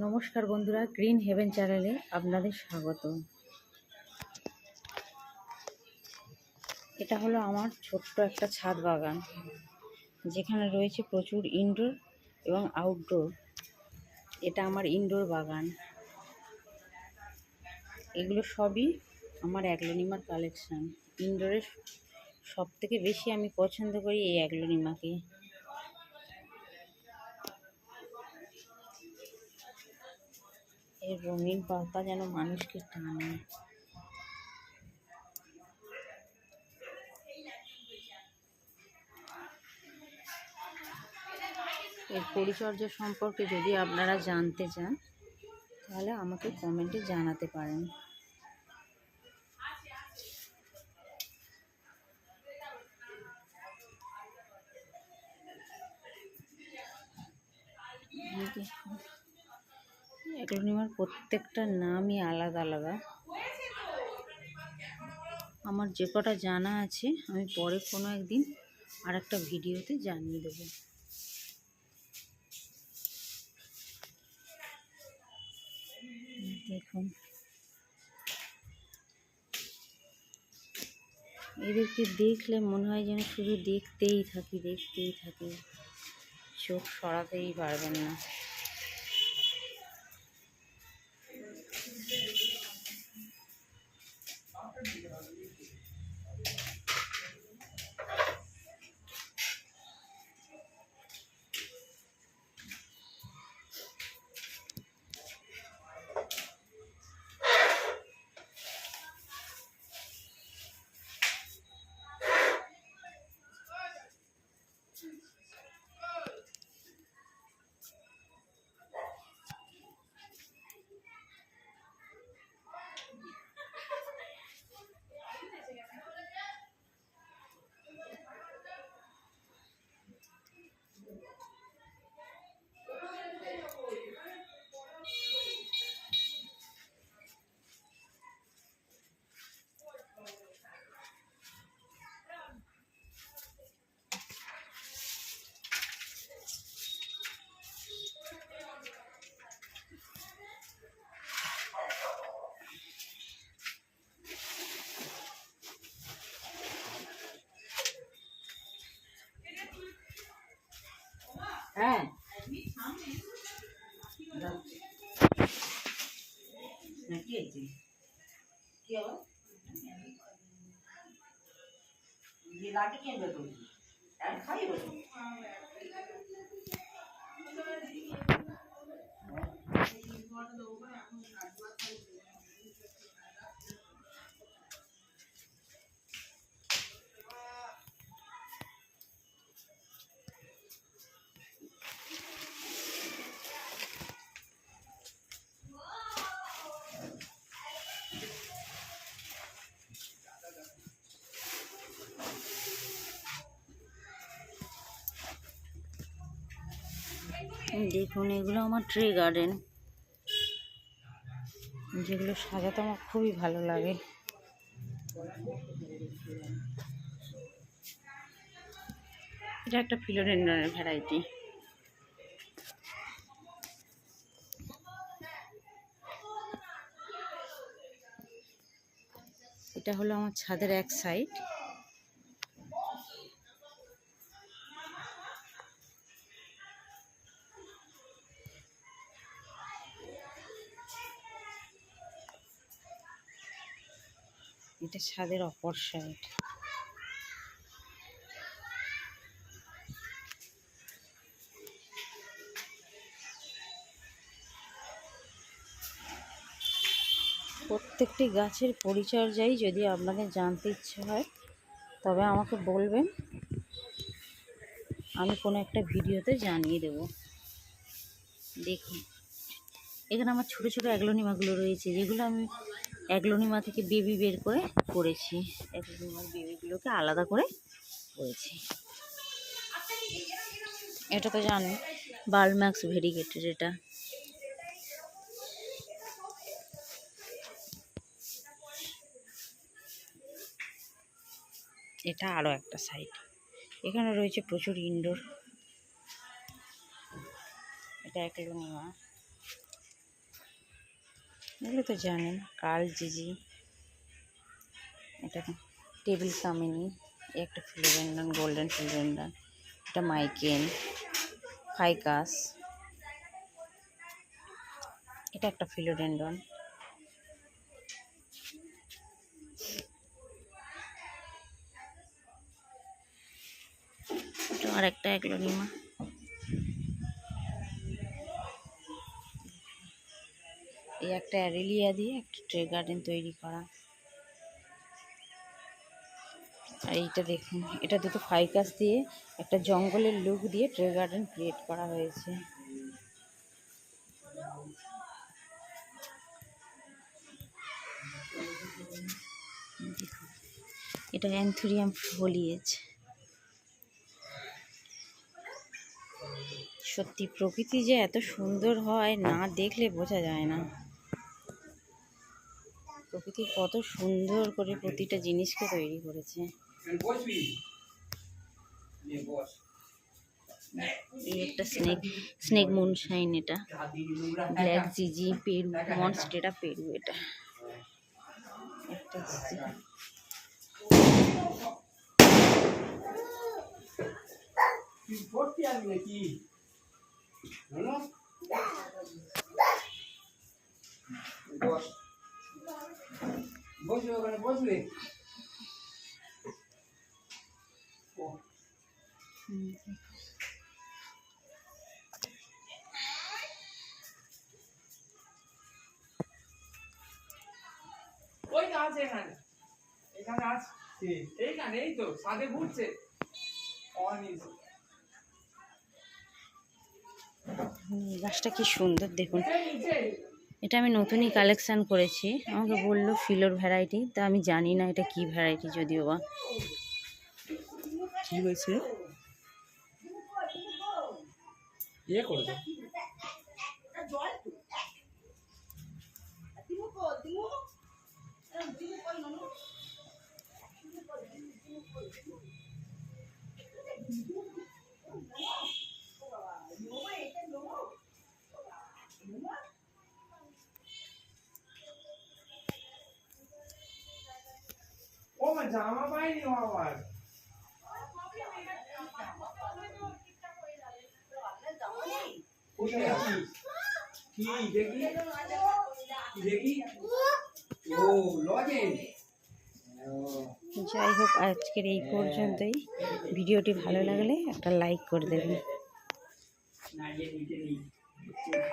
নমস্কার বন্ধুরা, green haven চ্যানেলে আপনাদের স্বাগত। এটা হলো আমার ছোট্ট একটা ছাদ বাগান, যেখানে রয়েছে প্রচুর ইনডোর এবং আউটডোর। এটা আমার ইনডোর বাগান। এগুলো সবই আমার অ্যাগ্লোনিমার কালেকশান। ইনডোরের সব থেকে বেশি আমি পছন্দ করি এই অ্যাগ্লোনিমাকে। এর রঙিন পাতা যেন মানুষকে টানে। এর পরিচর্যা সম্পর্কে যদি আপনারা জানতে চান তাহলে আমাকে কমেন্টে জানাতে পারেন। অ্যাগ্লোনিমার প্রত্যেকটা নামই আলাদা আলাদা। আমার যে কটা জানা আছে আমি পরে কোনো একদিন আর একটা ভিডিওতে জানিয়ে দেবো। দেখুন, এদেরকে দেখলে মনে হয় যেন শুধু দেখতেই থাকি, চোখ সরাতেই পারবেন না। হ্যাঁ, দেখুন, এগুলো আমার ট্রে গার্ডেন, যেগুলো সাজাতে আমার খুবই ভালো লাগে। এটা একটা ফিলোডেন্ড্রনের ভ্যারাইটি। এটা হলো আমার ছাদের এক সাইড। এটা ছাদের অপর সাইড। প্রত্যেকটি গাছের পরিচর্যাই যদি আপনাদের জানতে ইচ্ছে হয় তবে আমাকে বলবেন, আমি কোনো একটা ভিডিওতে জানিয়ে দেব। দেখুন, এখানে আমার ছোটো ছোটো অ্যাগ্লোনিমাগুলো রয়েছে, যেগুলো আমি অ্যাগ্লোনিমা থেকে বেবি বের করে করেছি। অ্যাগ্লোনিমার বেবিগুলোকে আলাদা করে করেছি। এটা তো জানেন, বালম্যাক্স ভেরিগেটেড। এটা আরও একটা সাইড। এখানে রয়েছে প্রচুর ইনডোর। এটা অ্যাগ্লোনিমা। এগুলো তো জানেন, কার্ল জিজি, এটা টেবিল কামিনী, একটা ফিলোডেন্ড্রন, গোল্ডেন ফিলোডেন্ড্রন, এটা মাইকেন, ফাইকাস, এটা একটা ফিলোডেন্ড্রন, এটা আর একটা অ্যাগ্লোনিমা, এই একটা অ্যারেলিয়া দিয়ে একটা ট্রে গার্ডেন তৈরি করা। আর এইটা দেখুন, এটা দুটো ফাইকাস দিয়ে একটা জঙ্গলের লুক দিয়ে ট্রে গার্ডেন ক্রিয়েট করা হয়েছে। এটা অ্যান্থুরিয়াম ফোলিয়েজ। সত্যি প্রকৃতি যে এত সুন্দর হয়, না দেখলে বোঝা যায় না। প্রকৃতি কত সুন্দর করে প্রতিটা জিনিসকে তৈরি করেছে। এই একটা স্নেক মুনশাইন, এটা ব্ল্যাক জিজি, পেরু মনস্টেরা, পেরু, এটা একটা বসবে ওই তো আছে এখানে, এখানে আছে, এইখানে, এই তো সাদে ঘুরছে অনিস। গাছটা কি সুন্দর দেখুন। এটা আমি নতুনই কালেকশন করেছি, আমাকে বললো ফিলোর ভ্যারাইটি, তা আমি জানি না এটা কি ভ্যারাইটি, যদিও বা কি হয়েছে ইয়ে করে দাও। ও মা জামা পাইনি আবার, কোথায় আছিস? কি দেখি দেখি, ও লজেন্স। যাই হোক, আজকের এই পর্যন্তই। ভিডিওটি ভালো লাগলে একটা লাইক করে দেবেন।